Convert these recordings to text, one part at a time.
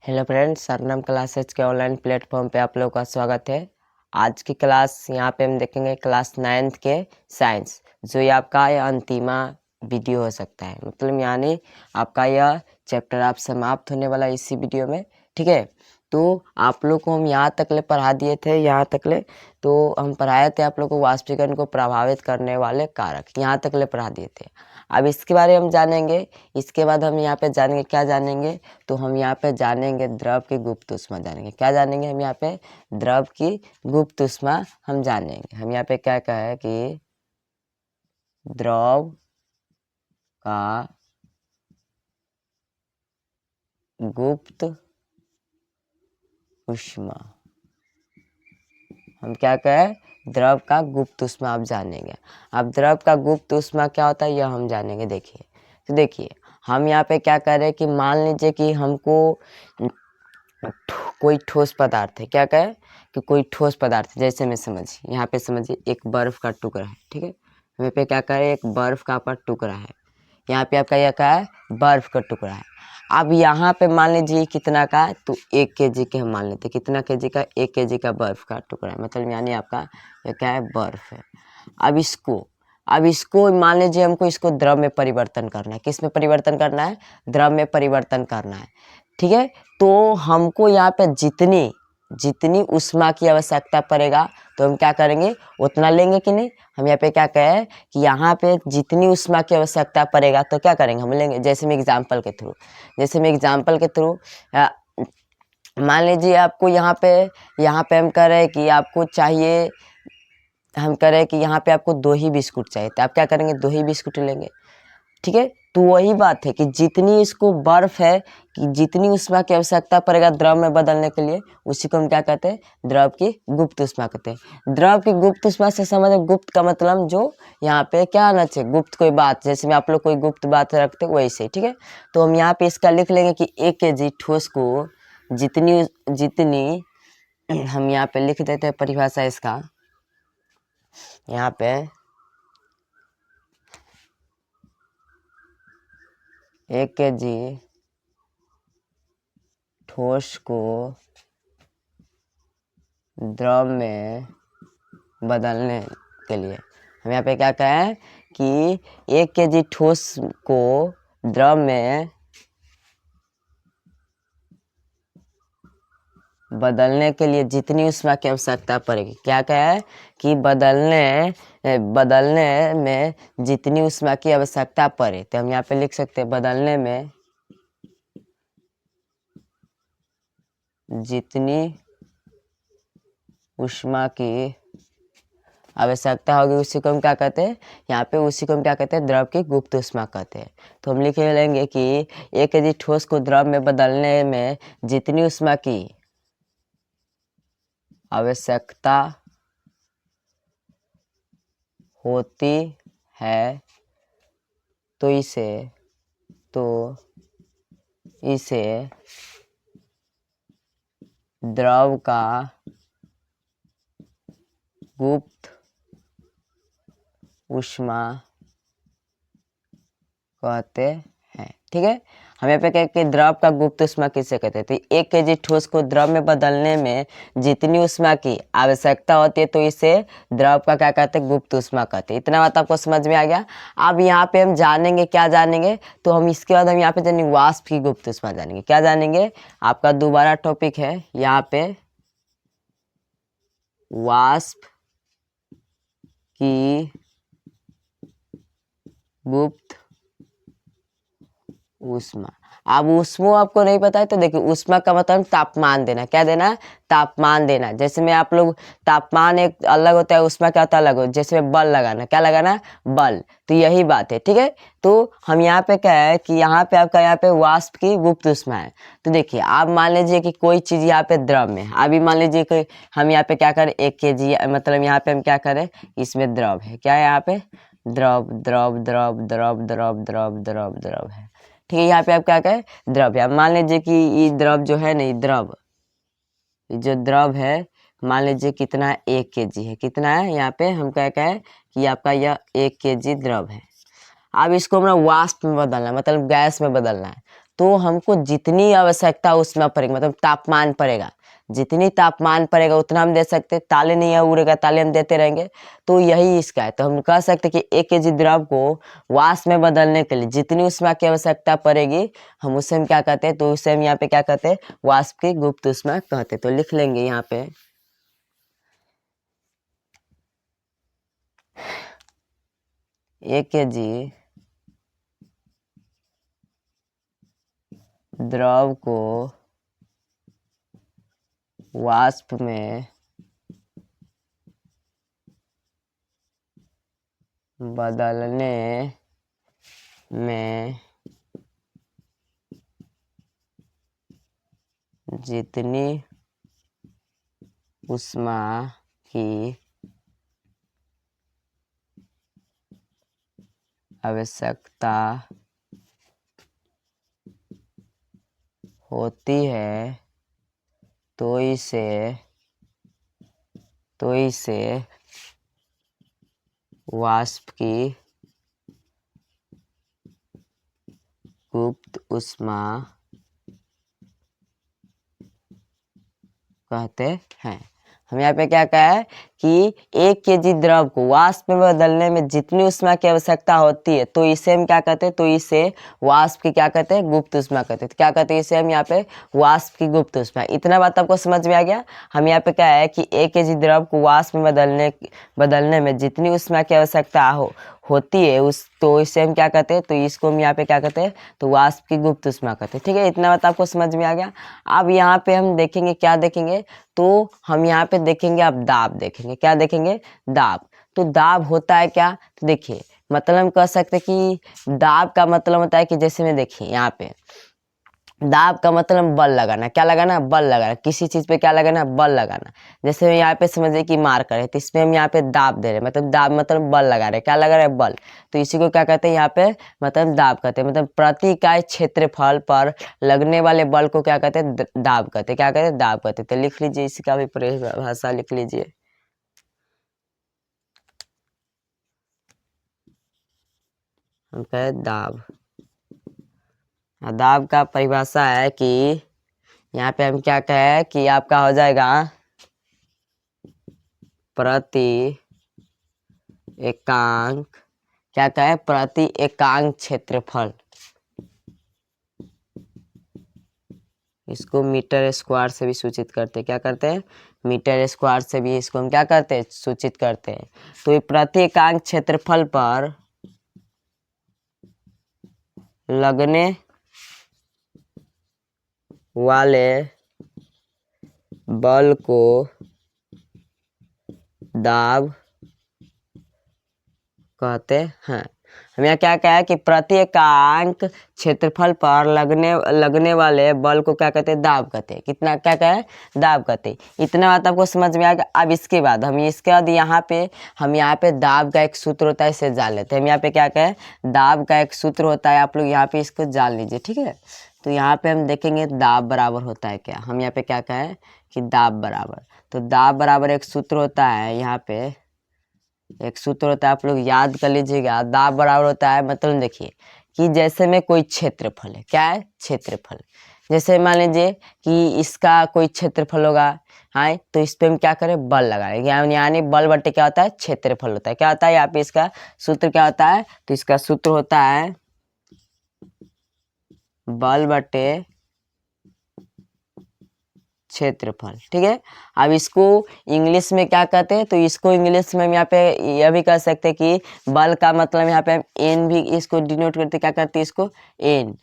Hello friends, सरनाम classes के online platform पे आप लोगों का स्वागत है। आज की क्लास यहाँ पे हम देखेंगे क्लास 9th के साइंस, जो ये आपका यह अंतिमा वीडियो हो सकता है। मतलब यानी आपका यह चैप्टर आप समाप्त होने वाला है इसी वीडियो में। ठीक है, तो आप लोग को हम यहाँ तक ले पढ़ा दिए थे, यहाँ तक ले तो हम पढ़ाए थे आप लोग को वाष्पीकरण को प्रभावित करने वाले कारक, यहाँ तक ले पढ़ा दिए थे। अब इसके बारे में हम जानेंगे। इसके बाद हम यहाँ पे जानेंगे, क्या जानेंगे, तो हम यहाँ पे जानेंगे द्रव की गुप्त ऊष्मा जानेंगे। क्या जानेंगे हम यहाँ पे? द्रव की गुप्त ऊष्मा हम जानेंगे। हम यहाँ पे क्या कहा है कि द्रव का गुप्त ऊष्मा, हम क्या कहें? द्रव का गुप्त ऊष्मा आप जानेंगे। अब द्रव का गुप्त ऊष्मा क्या होता है यह हम जानेंगे। देखिए, तो देखिए हम यहाँ पे क्या कर रहे हैं कि मान लीजिए कि हमको कोई ठोस पदार्थ है। क्या कहे कि कोई ठोस पदार्थ, जैसे में समझिए, यहाँ पे समझिए एक बर्फ का टुकड़ा है। ठीक है, यहाँ पे क्या करें, एक बर्फ का आपका टुकड़ा है। यहाँ पे आपका यह क्या है? बर्फ का टुकड़ा है। अब यहाँ पे मान लीजिए कितना का है, तो 1 kg के हम मान लेते हैं। कितना kg का? 1 kg का बर्फ का टुकड़ा है। मतलब यानी आपका यह क्या है? बर्फ है। अब इसको मान लीजिए हमको इसको द्रव में परिवर्तन करना है। किस में परिवर्तन करना है? द्रव में परिवर्तन करना है। ठीक है, तो हमको यहाँ पे जितनी जितनी ऊष्मा की आवश्यकता पड़ेगा तो हम क्या करेंगे, उतना लेंगे कि नहीं। हम यहाँ पे क्या कहें कि यहाँ पे जितनी ऊष्मा की आवश्यकता पड़ेगा तो क्या करेंगे, हम लेंगे। जैसे मैं एग्जांपल के थ्रू मान लीजिए आपको यहाँ पे हम कह रहे हैं कि आपको चाहिए, हम कह रहे हैं कि यहाँ पे आपको 2 ही बिस्कुट चाहिए, तो आप क्या करेंगे? 2 ही बिस्कुट लेंगे। ठीक है, तो वही बात है कि जितनी इसको बर्फ है, कि जितनी ऊष्मा की आवश्यकता पड़ेगा द्रव में बदलने के लिए, उसी को हम क्या कहते हैं? द्रव की गुप्त ऊष्मा कहते हैं। द्रव की गुप्त ऊष्मा से समझे, गुप्त का मतलब जो यहाँ पे क्या आना चाहिए, गुप्त कोई बात, जैसे में आप लोग कोई गुप्त बात रखते हैं वैसे। ठीक है, तो हम यहाँ पे इसका लिख लेंगे कि 1 kg ठोस को जितनी जितनी हम यहाँ पे लिख देते हैं परिभाषा इसका। यहाँ पे 1 kg ठोस को द्रव में बदलने के लिए हम यहाँ पे क्या कहें कि 1 kg ठोस को द्रव में बदलने के लिए जितनी ऊष्मा की आवश्यकता पड़ेगी, क्या कहें कि बदलने में जितनी ऊष्मा की आवश्यकता पड़े, तो हम यहाँ पे लिख सकते हैं बदलने में जितनी ऊष्मा की आवश्यकता होगी उसी को हम क्या कहते हैं, यहाँ पे उसी को हम क्या कहते हैं? द्रव की गुप्त ऊष्मा कहते हैं। तो हम लिख लेंगे कि 1 kg ठोस को द्रव में बदलने में जितनी ऊष्मा की आवश्यकता होती है तो इसे द्रव का गुप्त ऊष्मा कहते हैं। ठीक है, हम यहाँ पे क्या कि द्रव का गुप्त ऊष्मा किसे कहते हैं? तो 1 kg ठोस को द्रव में बदलने में जितनी ऊष्मा की आवश्यकता होती है तो इसे द्रव का क्या कहते हैं? गुप्त ऊष्मा कहते हैं। इतना बात आपको समझ में आ गया। अब यहाँ पे हम जानेंगे, क्या जानेंगे, तो हम इसके बाद हम यहाँ पे जानेंगे वाष्प की गुप्त ऊष्मा जानेंगे। क्या जानेंगे? आपका दोबारा टॉपिक है यहाँ पे वाष्प की गुप्त ऊष्मा। अब ऊष्मा आपको नहीं पता है तो देखिए, ऊष्मा का मतलब तापमान देना। क्या देना? तापमान देना। जैसे में आप लोग तापमान एक अलग होता है, ऊष्मा क्या होता है? अलग हो। जैसे में बल लगाना, क्या लगाना? बल। तो यही बात है। ठीक है, तो हम यहाँ पे क्या है कि यहाँ पे आपका यहाँ पे वाष्प की गुप्त ऊष्मा है। तो देखिए, आप मान लीजिए कि कोई चीज यहाँ पे द्रव में, अभी मान लीजिए कि हम यहाँ पे क्या करें, 1 kg, मतलब यहाँ पे हम क्या करें, इसमें द्रव है। क्या है यहाँ पे? द्रव द्रव द्रव द्रव द्रव द्रव द्रव द्रव है। ठीक है, यहाँ पे आप क्या कहें? द्रव है। मान लीजिए कि ये द्रव जो है ना, ये जो द्रव है, मान लीजिए कितना है? 1 kg है। कितना है? यहाँ पे हम क्या कहें कि आपका यह 1 kg द्रव है। अब इसको हमें वाष्प में बदलना है, मतलब गैस में बदलना है। तो हमको जितनी आवश्यकता उसमें पड़ेगी, मतलब तापमान पड़ेगा, जितनी तापमान पड़ेगा उतना हम दे सकते। ताले नहीं उड़ेगा, ताले हम देते रहेंगे, तो यही इसका है। तो हम कह सकते कि 1 kg द्रव को वाष्प में बदलने के लिए जितनी ऊष्मा की आवश्यकता पड़ेगी हम उसे हम क्या कहते हैं, तो उसे हम यहाँ पे क्या कहते हैं, वाष्प की गुप्त ऊष्मा कहते हैं। तो लिख लेंगे यहाँ पे 1 kg द्रव को वाष्प में बदलने में जितनी ऊष्मा की आवश्यकता होती है तो इसे वाष्प की गुप्त ऊष्मा कहते हैं। हम यहाँ पे क्या कहा है कि 1 kg द्रव को वाष्प में बदलने में जितनी ऊष्मा की आवश्यकता होती है तो इसे हम क्या कहते हैं, तो इसे वाष्प की क्या कहते हैं, गुप्त ऊष्मा कहते हैं। तो क्या कहते हैं इसे हम यहाँ पे, वाष्प की गुप्त ऊष्मा। इतना बात आपको समझ में आ गया। हम यहाँ पे क्या है कि 1 kg द्रव को वाष्प में बदलने में जितनी ऊष्मा की आवश्यकता होती है तो इसे हम क्या कहते हैं, तो इसको हम यहाँ पे क्या कहते हैं, तो वाष्प की गुप्त ऊष्मा कहते हैं। ठीक है, इतना बात आपको समझ में आ गया। अब यहाँ पे हम देखेंगे, क्या देखेंगे, तो हम यहाँ पे देखेंगे, अब दाब देखेंगे। क्या देखेंगे, दाब। तो दाब होता है क्या, तो देखिए मतलब हम कह सकते हैं कि दाब का मतलब होता है कि जैसे में देखिए यहाँ पे दाब का मतलब बल लगाना। क्या लगाना, बल लगाना। किसी चीज पे क्या लगाना, बल लगाना। जैसे यहाँ पे समझिए कि मार करे तो इसमें हम यहाँ पे दाब दे रहे हैं, मतलब दाब मतलब बल लगा रहे हैं। क्या लगा रहे हैं, बल। तो इसी को क्या कहते हैं यहाँ पे, मतलब दाब कहते हैं। मतलब प्रति इकाई क्षेत्रफल पर लगने वाले बल को क्या कहते हैं, दाब कहते हैं। क्या कहते हैं, दाब कहते हैं। तो लिख लीजिए, इसका भी परिभाषा लिख लीजिए। हम कहे दाब। दाब का परिभाषा है कि यहाँ पे हम क्या कहें कि आपका हो जाएगा प्रति एकांक, क्या कहें, प्रति एकांक क्षेत्रफल। इसको मीटर स्क्वायर से भी सूचित करते हैं। क्या करते हैं, मीटर स्क्वायर से भी इसको हम क्या करते हैं, सूचित करते हैं। तो ये प्रति एकांक क्षेत्रफल पर लगने वाले बल को दाब कहते हैं। हम यहाँ क्या कहा है कि प्रति एकांक क्षेत्रफल पर लगने वाले बल को क्या कहते हैं, दाब कहते हैं। कितना, क्या कहे, दाब कहते हैं। इतना बात आपको समझ में आएगा। अब इसके बाद यहाँ पे दाब का एक सूत्र होता है, इसे जान लेते हैं। हम यहाँ पे क्या कहें, दाब का एक सूत्र होता है, आप लोग यहाँ पे इसको जान लीजिए। ठीक है, तो यहाँ पे हम देखेंगे दाब बराबर होता है क्या। हम यहाँ पे क्या कहें कि दाब बराबर, तो दाब बराबर एक सूत्र होता है, यहाँ पे एक सूत्र होता है, आप लोग याद कर लीजिएगा। दाब बराबर होता है, मतलब देखिए कि जैसे में कोई क्षेत्रफल है, क्या है, क्षेत्रफल। जैसे मान लीजिए कि इसका कोई क्षेत्रफल होगा, हाँ, तो इस पे हम क्या करें, बल लगाएंगे। यानी बल बटे क्या होता है, क्षेत्रफल होता है। क्या होता है यहाँ पे, इसका सूत्र क्या होता है, तो इसका सूत्र होता है बल बटे क्षेत्रफल। ठीक है, अब इसको इंग्लिश में क्या कहते हैं, तो इसको इंग्लिश में हम यहाँ पे यह भी कह सकते हैं कि बल का मतलब यहाँ पे हम एन भी इसको डिनोट करते, क्या करते हैं, इसको एन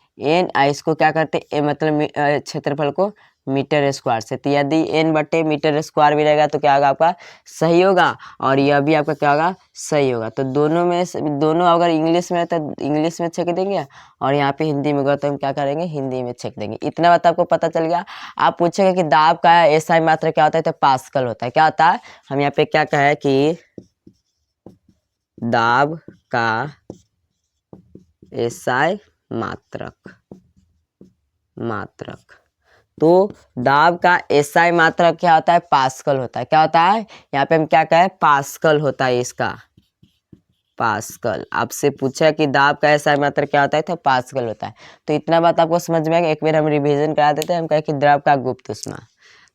इसको क्या करते हैं, मतलब क्षेत्रफल को मीटर स्क्वायर से। तो यदि एन बटे मीटर स्क्वायर भी रहेगा तो क्या होगा, आपका सही होगा, और यह भी आपका क्या होगा, सही होगा। तो दोनों अगर इंग्लिश में है तो इंग्लिश में छेक देंगे, और यहाँ पे हिंदी में होगा तो हम क्या करेंगे, हिंदी में छेक देंगे। इतना बात आपको पता चल गया। आप पूछेंगे कि दाब का एसआई मात्रा क्या होता है, तो पास्कल होता है। क्या होता है, हम यहाँ पे क्या कहे कि दाब का एसआई मात्रक। तो दाब का एसआई मात्रक क्या होता है, पास्कल होता है। क्या होता है, यहाँ पे हम क्या कहें, पास्कल होता है। इसका पास्कल। आपसे पूछा कि दाब का SI मात्रा क्या होता है, तो पास्कल होता है। तो इतना बात आपको समझ में आएगा। एक बार हम रिवीजन करा देते हैं। हम कहें कि द्रव का गुप्त ऊष्मा,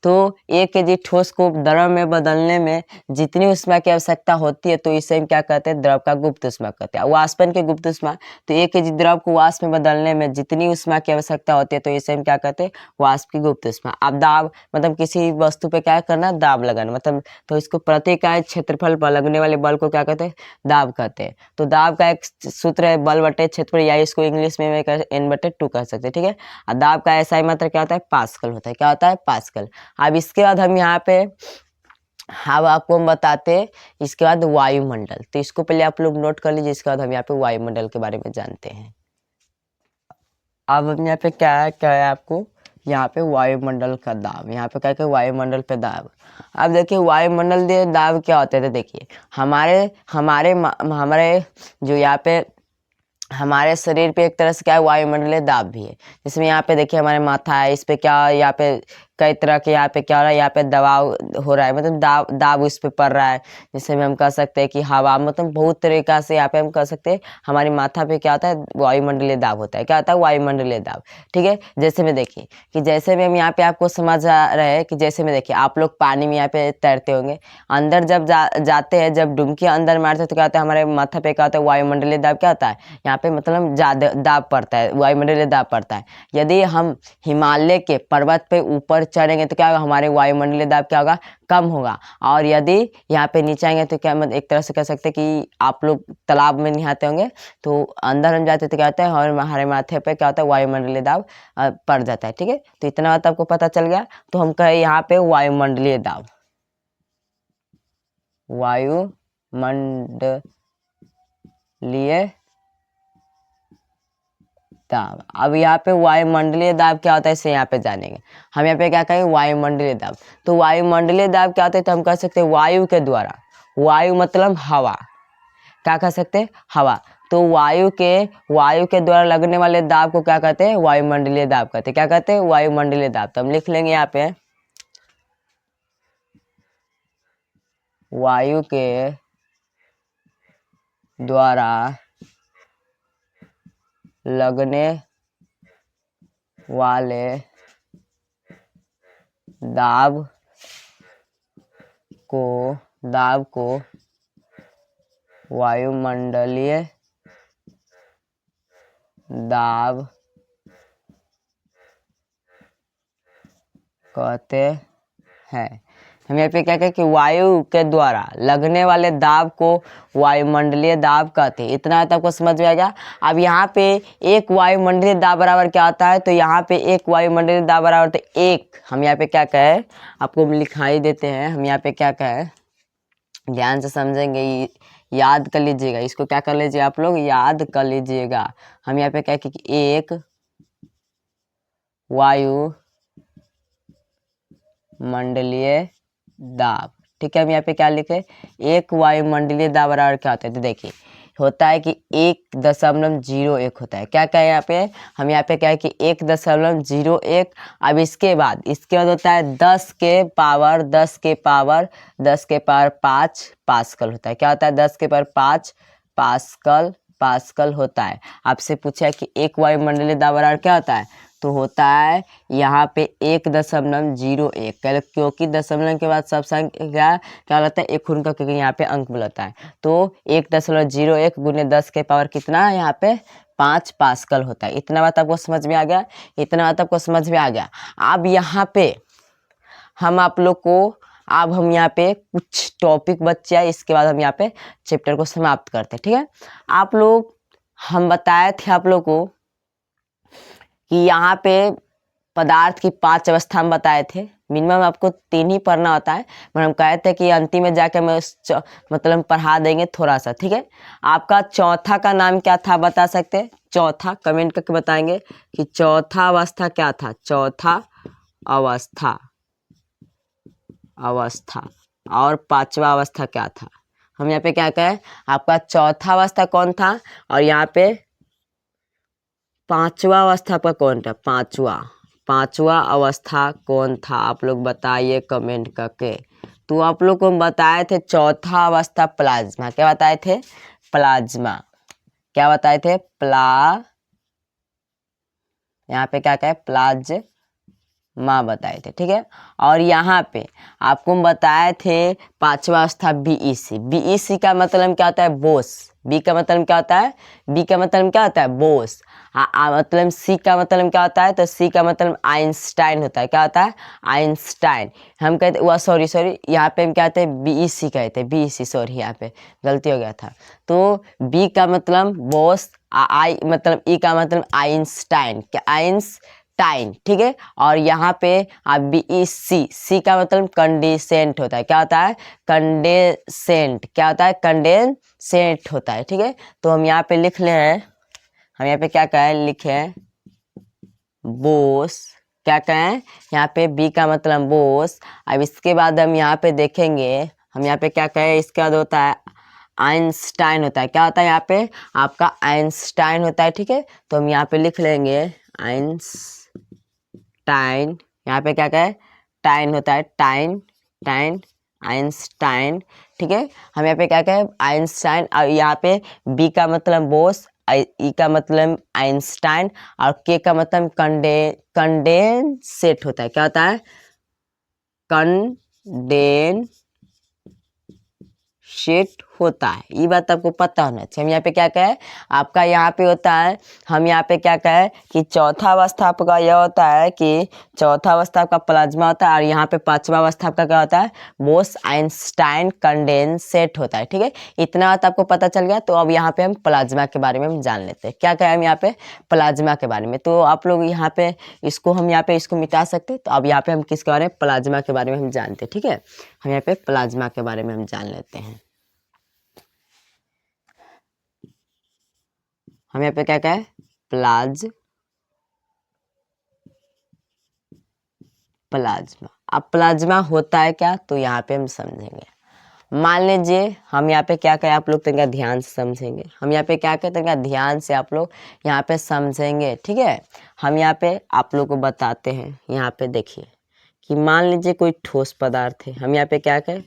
तो 1 kg ठोस को द्रव में बदलने में जितनी ऊष्मा की आवश्यकता होती है, तो इसे हम क्या कहते हैं, द्रव का गुप्त ऊष्मा कहते हैं। वाष्पन की गुप्त ऊष्मा, तो 1 kg द्रव को वाष्प में बदलने में जितनी ऊष्मा की आवश्यकता होती है, तो इसे हम क्या कहते हैं, वाष्प की गुप्त ऊष्मा। अब दाब मतलब किसी वस्तु पे क्या करना, दाब लगाना, मतलब तो इसको प्रति इकाई क्षेत्रफल पर लगने वाले बल को क्या कहते हैं, दाब कहते हैं। तो दाब का एक सूत्र है बल बटे क्षेत्रफल, या इसको इंग्लिश में N/2 कह सकते हैं, ठीक है। और दाब का SI मात्रा क्या होता है, पास्कल होता है। क्या होता है, पास्कल। अब इसके बाद हम यहाँ पे अब आपको हम बताते हैं इसके बाद वायुमंडल। तो इसको पहले आप लोग नोट कर लीजिए, इसके बाद हम यहाँ पे वायुमंडल के बारे में जानते हैं। अब हम यहाँ पे क्या है आपको यहाँ पे वायुमंडल का दाब, यहाँ पे क्या है, वायुमंडल पे दाब। अब देखिए वायुमंडल दे दाब क्या होते थे। देखिए हमारे हमारे हमारे जो यहाँ पे हमारे शरीर पे एक तरह से क्या है, वायुमंडलीय दाब भी है। जिसमें यहाँ पे देखिए हमारे माथा है, इस पे क्या, यहाँ पे कई तरह के यहाँ पे क्या हो रहा है, यहाँ पे दबाव हो रहा है, मतलब दाब उस पे पड़ रहा है। जिससे हम कह सकते हैं कि हवा, मतलब बहुत तरीका से यहाँ पे हम कह सकते हैं हमारी माथा पे क्या होता है, वायुमंडलीय दाब होता है। क्या होता है, वायुमंडलीय दाब, ठीक है। जैसे में देखिए कि जैसे में हम यहाँ पे आपको समझ आ रहे हैं कि जैसे में देखिए आप लोग पानी में यहाँ पे तैरते होंगे, अंदर जब जाते हैं, जब डुबकी अंदर मारते हैं, तो क्या होता है, हमारे माथा पे क्या होता है, वायुमंडलीय दाब क्या होता है, यहाँ पे मतलब ज्यादा दाब पड़ता है, वायुमंडलीय दाब पड़ता है। यदि हम हिमालय के पर्वत पे ऊपर चढ़ेंगे तो क्या होगा, हमारे वायुमंडलीय दाब क्या होगा, कम होगा। और यदि यहाँ पे नीचे आएंगे तो क्या, मतलब एक तरह से कह सकते हैं कि आप लोग तालाब में नहाते होंगे, तो अंदर हम जाते तो क्या होता है, और हमारे माथे पे क्या होता है, वायुमंडलीय दाब पड़ जाता है, ठीक है। तो इतना बात आपको पता चल गया। तो हम कहे यहाँ पे वायुमंडलीय दाब, वायुमंडलीय दाब। अब यहाँ पे वायुमंडलीय दाब क्या होता है, इसे यहाँ पे जानेंगे। हम यहाँ पे क्या कहेंगे, वायुमंडलीय दाब। तो वायुमंडलीय दाब क्या होता है, तो हम कह सकते हैं वायु के द्वारा, वायु मतलब हवा, क्या कह सकते हैं, हवा। तो वायु के द्वारा लगने वाले दाब को क्या कहते हैं, वायुमंडलीय दाब कहते हैं। क्या कहते हैं, वायुमंडलीय दाब। तो हम लिख लेंगे यहाँ पे वायु के द्वारा लगने वाले दाब को वायुमंडलीय दाब कहते हैं। हम यहाँ पे क्या कहें कि वायु के द्वारा लगने वाले दाब को वायुमंडलीय दाब कहते हैं। इतना तक आपको समझ में आ गया। अब यहाँ पे एक वायुमंडलीय दाब बराबर क्या होता है, तो यहाँ पे एक वायुमंडलीय दाब बराबर तो एक, हम यहाँ पे क्या कहें, आपको लिखाई देते हैं। हम यहाँ पे क्या कहें, ध्यान से समझेंगे, याद कर लीजिएगा, इसको क्या कर लीजिए आप लोग, याद कर लीजिएगा। हम यहाँ पे क्या कि एक वायु मंडलीय दाब, ठीक है। हम यहाँ पे क्या लिखे, एक वायुमंडलीय दाब बराबर क्या होता है, तो देखिए होता है कि 1.01 होता है। क्या है यहाँ पे, हम यहाँ पे क्या है कि 1.01। अब इसके बाद होता है 10 के पावर 5 पास्कल होता है। क्या होता है, 10 के पावर 5 पास्कल होता है। आपसे पूछा है कि एक वायुमंडलीय दाब बराबर क्या होता है, तो होता है यहाँ पे 1.01, क्योंकि दशमलव के बाद सब संख्या क्या होता है, एक उनका, क्योंकि यहाँ पे अंक बुलाता है। तो 1.01 गुने 10 के पावर कितना है, यहाँ पे 5 पास्कल होता है। इतना बात आपको समझ में आ गया, इतना बात आपको समझ में आ गया। अब यहाँ पे हम आप लोग को, अब हम यहाँ पे कुछ टॉपिक बच्चे हैं, इसके बाद हम यहाँ पे चैप्टर को समाप्त करते हैं, ठीक है। आप लोग, हम बताए थे आप लोग को कि यहाँ पे पदार्थ की 5 अवस्था हम बताए थे। मिनिमम आपको 3 ही पढ़ना होता है, पर हम कहे थे कि अंतिम में जाके मैं मतलब पढ़ा देंगे थोड़ा सा, ठीक है। आपका चौथा का नाम क्या था, बता सकते हैं, चौथा कमेंट करके बताएंगे कि चौथा अवस्था क्या था, चौथा अवस्था और 5वां अवस्था क्या था। हम यहाँ पे क्या कहें, आपका चौथा अवस्था कौन था, और यहाँ पे 5वां अवस्था आपका कौन था, पांचवा अवस्था कौन था, आप लोग बताइए कमेंट करके। तो आप लोग को हम बताए थे चौथा अवस्था प्लाज्मा, क्या बताए थे, प्लाज्मा। क्या बताए थे? यहाँ पे क्या है? प्लाज्मा बताए थे, ठीक है। और यहाँ पे आपको हम बताए थे पांचवा अवस्था बीईसी। बीईसी का मतलब क्या होता है? बोस। बी का मतलब क्या होता है? बी का मतलब क्या होता है? बोस। मतलब सी का मतलब क्या होता है? तो सी का मतलब आइंस्टाइन होता है। क्या होता है? आइंस्टाइन। हम कहते वह सॉरी यहाँ पे हम कहते हैं बीईसी कहते हैं, बीईसी सॉरी यहाँ पे गलती हो गया था। तो बी का मतलब बोस, आई मतलब ई का मतलब आइंस्टाइन, क्या? आइंस्टाइन, ठीक है। और यहाँ पे आप बीईसी, सी का मतलब कंडेंसेंट होता है। क्या होता है? कंडेंसेंट। क्या होता है? कंडेंसेंट होता है, ठीक है। तो हम यहाँ पे लिख ले हैं, हम यहाँ पे क्या कहें? लिखे बोस। क्या कहें? यहाँ पे बी का मतलब बोस। अब इसके बाद हम यहाँ पे देखेंगे, हम यहाँ पे क्या कहें? इसके बाद होता है आइंस्टाइन होता है। क्या होता है? यहाँ पे आपका आइंस्टाइन होता है, ठीक है। तो हम यहाँ पे लिख लेंगे आइंस्टाइन। यहाँ पे क्या कहें? टाइन होता है, टाइन, टाइन, आइंस्टाइन, ठीक है। हम यहाँ पे क्या कहें? आइंस्टाइन। और यहाँ पे बी का मतलब बोस, ई का मतलब आइंस्टाइन, और के का मतलब कंडेंसेट होता है। क्या होता है? कंडेंसेट होता है। ये बात आपको पता होना चाहिए। हम यहाँ पे क्या कहें? आपका यहाँ पे होता है, हम यहाँ पे क्या कहें कि चौथा अवस्था आपका यह होता है कि चौथा अवस्था आपका प्लाज्मा होता है, और यहाँ पे पांचवा अवस्था आपका क्या होता है? बोस आइंस्टाइन कंडेंसेट होता है, ठीक है। इतना बात आपको पता चल गया। तो अब यहाँ पे हम प्लाज्मा के बारे में हम जान लेते हैं। क्या कहें हम यहाँ पे? प्लाज्मा के बारे में। तो आप लोग यहाँ पे इसको, हम यहाँ पे इसको मिटा सकते हैं। तो अब यहाँ पे हम किसके बारे में? प्लाज्मा के बारे में हम जानते हैं, ठीक है। हम यहाँ पे प्लाज्मा के बारे में हम जान लेते हैं। हम यहाँ पे क्या कहें? प्लाज्मा। अब प्लाज्मा होता है क्या? तो यहाँ पे हम समझेंगे। मान लीजिए हम यहाँ पे क्या कहें, आप लोग तनिका ध्यान से समझेंगे। हम यहाँ पे क्या कहें, तनिका ध्यान से आप लोग यहाँ पे समझेंगे, ठीक है। हम यहाँ पे आप लोग को बताते हैं। यहाँ पे देखिए कि मान लीजिए कोई ठोस पदार्थ है। हम यहाँ पे क्या कहें?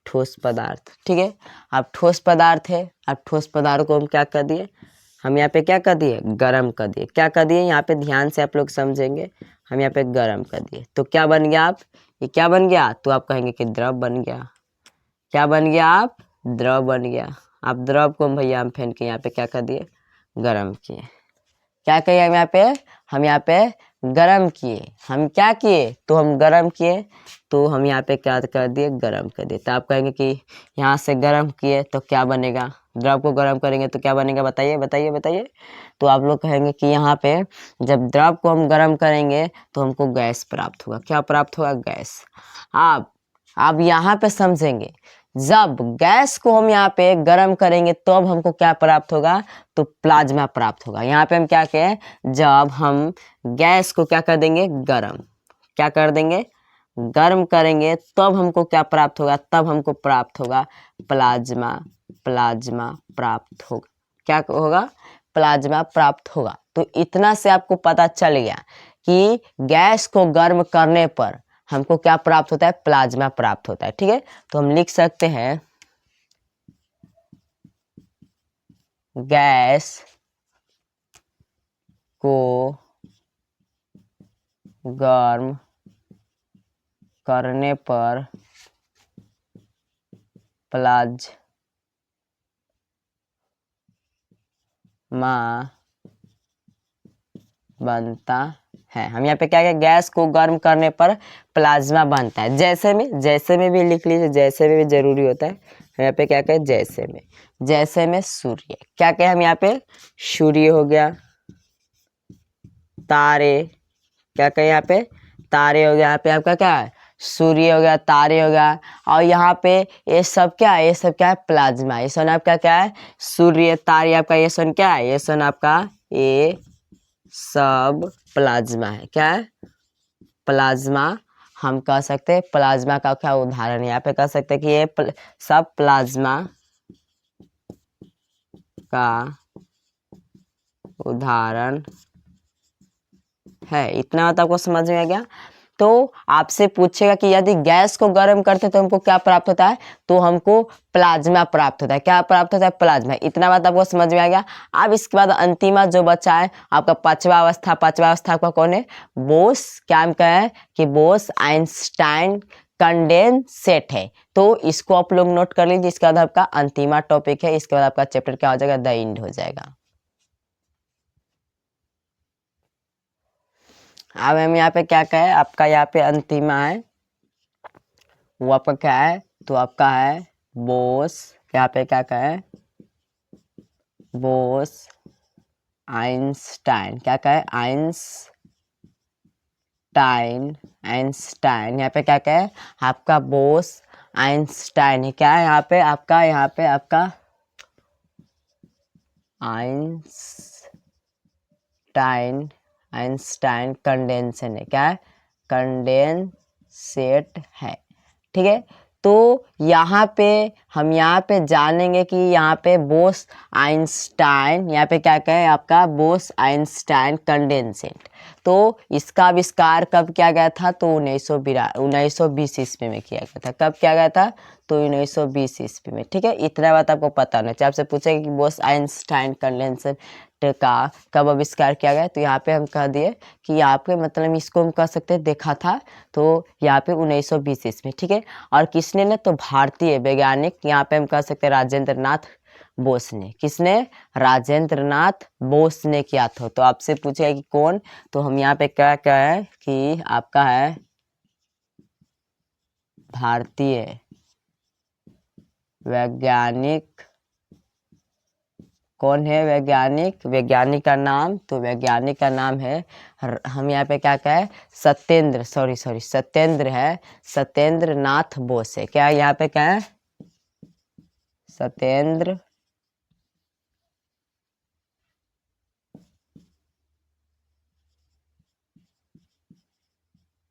ठोस पदार्थ, ठीक है। अब ठोस पदार्थ है, अब ठोस पदार्थ को हम क्या कर दिए? हम यहाँ पे क्या कर दिए? गरम कर दिए। क्या कर दिए? यहाँ पे ध्यान से आप लोग समझेंगे। हम यहाँ पे गरम कर दिए तो क्या बन गया? आप ये क्या बन गया? तो आप कहेंगे कि द्रव बन गया। क्या बन गया? आप द्रव बन गया। आप द्रव को भैया हम फेन के यहाँ पे क्या कर दिए? गरम किए। क्या कहिए? हम यहाँ पे, हम यहाँ पे गरम किए। हम क्या किए? तो हम गरम किए। तो हम यहाँ पे क्या कर दिए? गरम कर दिए। तो आप कहेंगे कि यहाँ से गरम किए तो क्या बनेगा? द्रव को गरम करेंगे तो क्या बनेगा? बताइए बताइए बताइए। तो आप लोग कहेंगे कि यहाँ पे जब द्रव को हम गरम करेंगे तो हमको गैस प्राप्त होगा। क्या प्राप्त होगा? गैस। आप यहाँ पे समझेंगे, जब गैस को हम यहाँ पे गर्म करेंगे तो अब हमको क्या प्राप्त होगा? तो प्लाज्मा प्राप्त होगा। यहाँ पे हम क्या कहें? जब हम गैस को क्या कर देंगे? गरम। क्या कर देंगे? गर्म करेंगे तब हमको क्या प्राप्त होगा? तब हमको प्राप्त होगा प्लाज्मा। प्लाज्मा प्राप्त होगा। क्या होगा? प्लाज्मा प्राप्त होगा। तो इतना से आपको पता चल गया कि गैस को गर्म करने पर हमको क्या प्राप्त होता है? प्लाज्मा प्राप्त होता है, ठीक है। तो हम लिख सकते हैं गैस को गर्म करने पर प्लाज्मा बनता है। हम यहाँ पे क्या है? गैस को गर्म करने पर प्लाज्मा बनता है। जैसे में भी लिख लीजिए, जैसे में भी जरूरी होता है। हम यहाँ पे क्या कहें? जैसे में। जैसे में सूर्य। क्या कहें हम यहाँ पे? सूर्य हो गया। तारे। क्या कहें यहाँ पे? तारे हो गया। यहाँ पे आपका क्या है? सूर्य हो गया, तारे हो गया। और यहाँ पे ये सब क्या है? ये सब क्या है? प्लाज्मा। ये सब आपका क्या है? सूर्य, तारे, आपका ये सब क्या है? ये सब आपका ये सब प्लाज्मा है। क्या है? प्लाज्मा। हम कह सकते हैं प्लाज्मा का क्या उदाहरण है? यहाँ पे कह सकते हैं कि ये सब प्लाज्मा का उदाहरण है। इतना बात आपको समझ में आ गया। तो आपसे पूछेगा कि यदि गैस को गर्म करते तो हमको क्या प्राप्त होता है, तो हमको प्लाज्मा प्राप्त होता है। क्या प्राप्त होता है, प्लाज्मा। इतना बात आपको समझ में आ गया। अब इसके बाद अंतिमा जो बचा है आपका पांचवा अवस्था, पांचवा अवस्था आपका कौन है, बोस, क्या हम कहें कि बोस आइंस्टाइन कंडेंसेट है। तो इसको आप लोग नोट कर लीजिए। इसके बाद आपका अंतिमा टॉपिक है, इसके बाद आपका चैप्टर क्या हो जाएगा, द एंड हो जाएगा। अब हम यहाँ पे क्या कहें, आपका यहाँ पे अंतिमा है, वो आपका क्या है, तो आपका है बोस, यहाँ पे क्या कहें, बोस आइंस्टाइन, क्या कहें, आइंस्टाइन, यहाँ पे क्या कहें, आपका बोस आइंस्टाइन है। क्या है यहाँ पे आपका, यहाँ पे आपका आइंस्टाइन कंडेंसेट है। क्या है, कंडेंसेट है। ठीक है, तो यहाँ पे हम यहाँ पे जानेंगे कि यहाँ पे बोस आइंस्टाइन, यहाँ पे क्या कहें आपका बोस आइंस्टाइन कंडेंसेट। तो इसका आविष्कार कब किया गया था, तो 1920 ईस्वी में किया गया था। कब किया गया था, तो 1920 ईस्वी में। ठीक है, इतना बात आपको पता होना चाहिए। आपसे पूछेगा कि बोस आइंस्टाइन कंडेंसेट का कब आविष्कार किया गया, तो यहाँ पे हम कह दिए कि यहाँ पे मतलब इसको हम कह सकते हैं देखा था, तो यहाँ पे 1920 ईस्वी। ठीक है, और किसने ने, तो भारतीय वैज्ञानिक, यहाँ पे हम कह सकते हैं राजेंद्र नाथ बोस ने। किसने, राजेंद्र नाथ बोस ने किया था। तो आपसे पूछेगा कि कौन, तो हम यहाँ पे क्या क्या है कि आपका है भारतीय वैज्ञानिक, कौन है वैज्ञानिक, वैज्ञानिक का नाम, तो वैज्ञानिक का नाम है, हम यहाँ पे क्या कहें, सत्येंद्र है, सत्येंद्र नाथ बोस है। क्या यहाँ पे क्या है,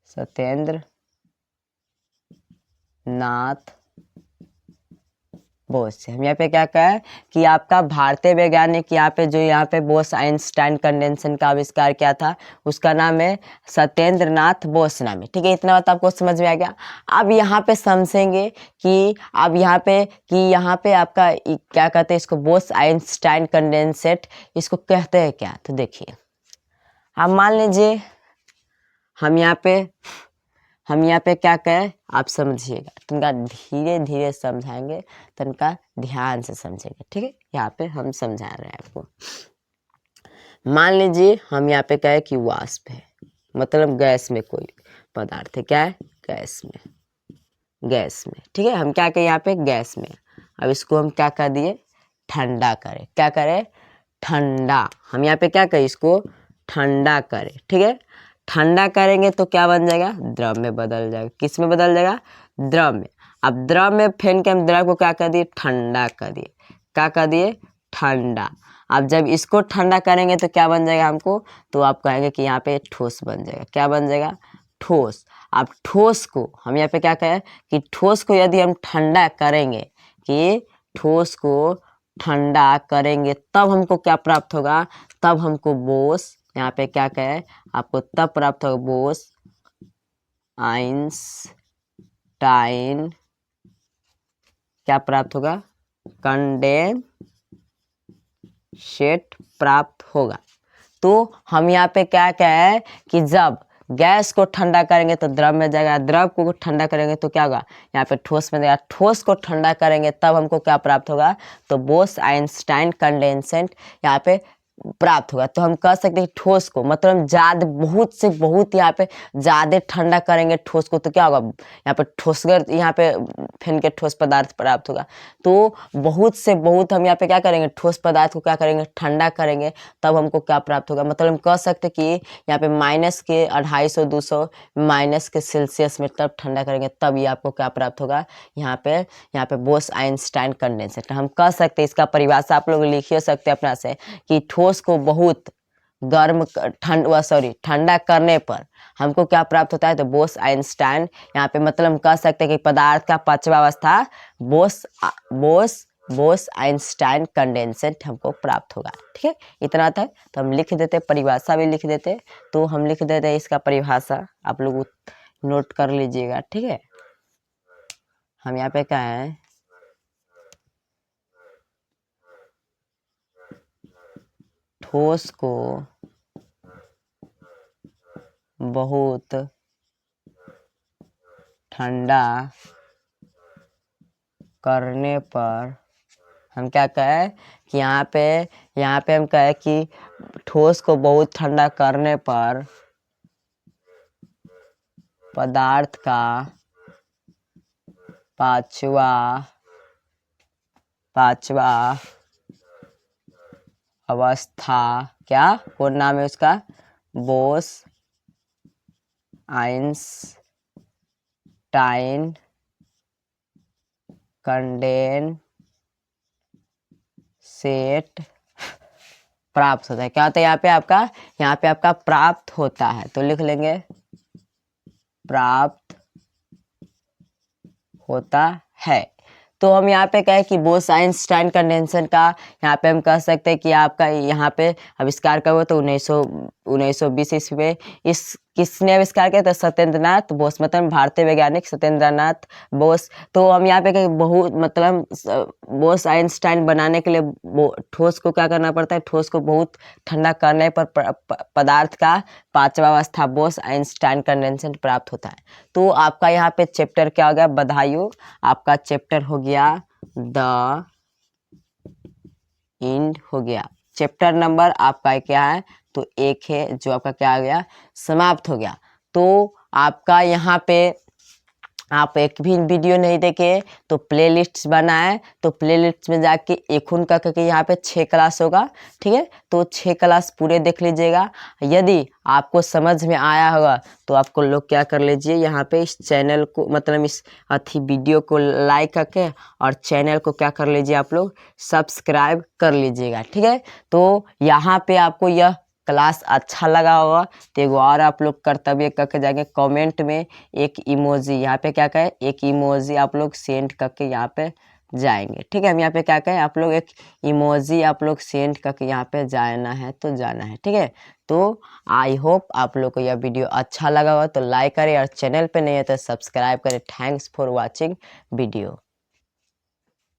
सत्येंद्र नाथ बोस है। हम यहाँ पे क्या कहें कि आपका भारतीय वैज्ञानिक, यहाँ पे जो यहाँ पे बोस आइंस्टाइन कंडेंसेशन का आविष्कार किया था, उसका नाम है सत्येंद्र नाथ बोस नाम है। ठीक है, इतना बात आपको समझ में आ गया। अब यहाँ पे समझेंगे कि अब यहाँ पे कि यहाँ पे आपका क्या कहते हैं इसको, बोस आइंस्टाइन कंडेंसेट, इसको कहते हैं क्या, तो देखिए अब मान लीजिए हम यहाँ पे क्या कहें, आप समझिएगा, तनका धीरे धीरे समझाएंगे, तनका ध्यान से समझेंगे। ठीक है, यहाँ पे हम समझा रहे हैं आपको। मान लीजिए हम यहाँ पे कहें कि वाष्प है, मतलब गैस में कोई पदार्थ है। क्या है, गैस में। ठीक है, हम क्या कहें यहाँ पे गैस में। अब इसको हम क्या कर दिए, ठंडा करें। क्या करें, ठंडा। हम यहाँ पे क्या करें, इसको ठंडा करें। ठीक है, ठंडा करेंगे तो क्या बन जाएगा, द्रव में बदल जाएगा। किस में बदल जाएगा, द्रव में। अब द्रव में फेन के हम द्रव को क्या कर दिए, ठंडा कर दिए। क्या कर दिए, ठंडा। अब जब इसको ठंडा करेंगे तो क्या बन जाएगा हमको, तो आप कहेंगे कि यहाँ पे ठोस बन जाएगा। क्या बन जाएगा, ठोस। अब ठोस को हम यहाँ पे क्या कहें कि ठोस को यदि हम ठंडा करेंगे, कि ठोस को ठंडा करेंगे तब हमको क्या प्राप्त होगा, तब हमको बोस, यहाँ पे क्या कहें आपको, तब प्राप्त होगा बोस आइंस्टाइन, क्या प्राप्त होगा, कंडेंसेट प्राप्त होगा। तो हम यहाँ पे क्या कहें कि जब गैस को ठंडा करेंगे तो द्रव में जाएगा, द्रव को ठंडा करेंगे तो क्या होगा, यहाँ पे ठोस में जाएगा, ठोस को ठंडा करेंगे तब हमको क्या प्राप्त होगा, तो बोस आइंस्टाइन कंडेंसेट यहाँ पे प्राप्त होगा। तो हम कह सकते हैं ठोस को मतलब ज्यादा, बहुत से बहुत यहाँ पे ज्यादा ठंडा करेंगे ठोस को तो क्या होगा, यहाँ पे ठोसगर, यहाँ पे फेन के ठोस पदार्थ प्राप्त होगा। तो बहुत से बहुत हम यहाँ पे क्या करेंगे, ठोस पदार्थ को क्या करेंगे, ठंडा करेंगे तब हमको क्या प्राप्त होगा। मतलब हम कह सकते कि यहाँ पे माइनस के 250-200 माइनस के सेल्सियस में तब ठंडा करेंगे तब ये आपको क्या प्राप्त होगा, यहाँ पे बोस आइंस्टाइन कंडेंसेट। हम कह सकते इसका परिभाषा आप लोग लिख ही सकते अपना से कि ठोस को बहुत गर्म ठंडा करने पर हमको क्या प्राप्त होता है, तो बोस आइंस्टाइन, यहाँ पे मतलब हम कह सकते हैं कि पदार्थ का पांचवा अवस्था बोस आइंस्टाइन कंडेंसेट हमको प्राप्त होगा। ठीक है, इतना था। तो हम लिख देते, परिभाषा भी लिख देते, तो हम लिख देते इसका परिभाषा, आप लोग नोट कर लीजिएगा, ठीक है। हम यहाँ पे क्या है, ठोस को बहुत ठंडा करने पर हम क्या कहें कि यहाँ पे हम कहें कि ठोस को बहुत ठंडा करने पर पदार्थ का पांचवा अवस्था, क्या कौन नाम है उसका, बोस आइंस्टाइन कंडेंसेट प्राप्त होता है। क्या होता है यहाँ पे आपका प्राप्त होता है, तो लिख लेंगे प्राप्त होता है। तो हम यहाँ पे कहें कि बोस आइंस्टाइन कंडेंसर का यहाँ पे हम कह सकते हैं कि आपका यहाँ पे आविष्कार कब हुआ, तो 1920 ईस्वी में। इस किसने आविष्कार किया, तो सत्येंद्रनाथ बोस, मतलब भारतीय वैज्ञानिक सत्येंद्रनाथ बोस। तो हम यहाँ पे कहें बहुत मतलब बोस आइंस्टाइन बनाने के लिए ठोस को क्या करना पड़ता है, ठोस को बहुत ठंडा करने पर पदार्थ का पांचवा अवस्था बोस आइंस्टाइन कंडेंसेट प्राप्त होता है। तो आपका यहाँ पे चैप्टर क्या हो गया, बधाई हो, आपका चैप्टर हो गया द एंड हो गया। चैप्टर नंबर आपका क्या है, तो 1 है, जो आपका क्या हो गया, समाप्त हो गया। तो आपका यहाँ पे आप एक भी वीडियो नहीं देखे तो प्लेलिस्ट बनाए, तो प्लेलिस्ट में जाके एक का करके यहाँ पे 6 क्लास होगा, ठीक है। तो 6 क्लास पूरे देख लीजिएगा। यदि आपको समझ में आया होगा तो आपको लोग क्या कर लीजिए, यहाँ पे इस चैनल को मतलब इस वीडियो को लाइक करके और चैनल को क्या कर लीजिए, आप लोग सब्सक्राइब कर लीजिएगा, ठीक है। तो यहाँ पे आपको यह क्लास अच्छा लगा होगा तो एगो और आप लोग कर्तव्य करके जाएंगे, कमेंट में एक इमोजी, यहाँ पे क्या कहें, एक इमोजी आप लोग सेंड करके यहाँ पे जाएंगे, ठीक है। हम यहाँ पे क्या कहें, आप लोग एक इमोजी आप लोग सेंड करके यहाँ पे जाना है तो जाना है, ठीक है। तो आई होप आप लोग को यह वीडियो अच्छा लगा होगा, तो लाइक करें और चैनल पे नहीं है तो सब्सक्राइब करें। Thanks for watching video.